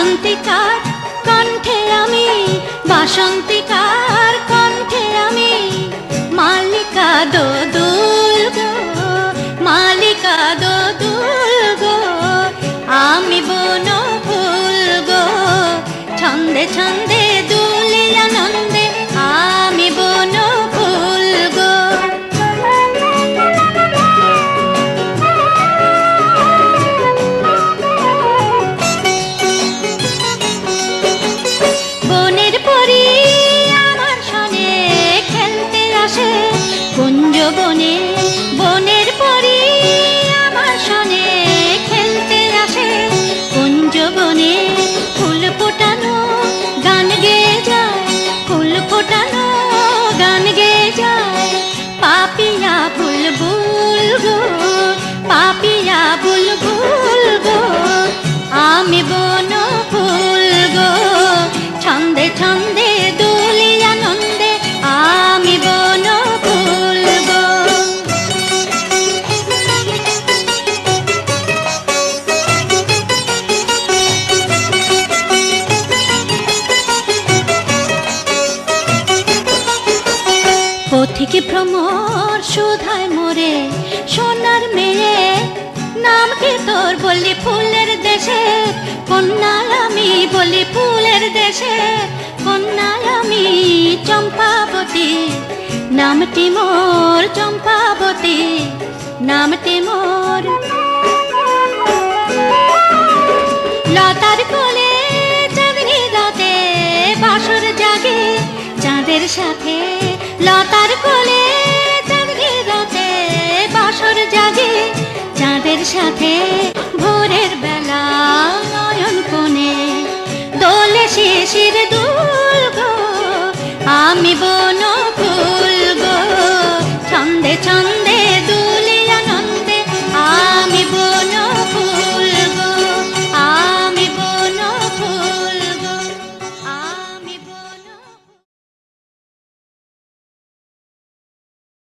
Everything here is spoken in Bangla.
বাসন্তিকার কণ্ঠে আমি, বাসন্তিকার কণ্ঠে আমি মালিকা দোদুল গো, মালিকা দোদুল গো, আমি বন ফুল গো, ছন্দে ছন্দে দুলি আনন্দে আমি বন ফুল গো। বনের পরি আমার সনে খেলতে আসে কুঞ্জ বনে, বনের পরি আমার সনে খেলতে আসে কুঞ্জ বনে। ফুল ফোটানো গান গেয়ে যায়, ফুল ফোটানো গান গেয়ে যায়, পাপিয়া বুলবুল গো, পাপিয়া বুলবুল গো, আমি বন ফুল গো, ছন্দে ছন্দে দুলি আনন্দে আমি বন ফুল গো। পথিকে ভ্রমর সুধায় মোরে সোনার মেয়ে, নাম কি তোর বলি ফুলের দেশে, কন্যা আমি বলি ফুলের দেশে, কন্যা আমি চম্পাবতী, নামটি মোর চম্পাবতী, নামটি মোর। লতার কোলে চাঁদনি রাতে বাসর জাগে চাঁদের সাথে, লতার কোলে চাঁদনি রাতে বাসর জাগে চাঁদের সাথে।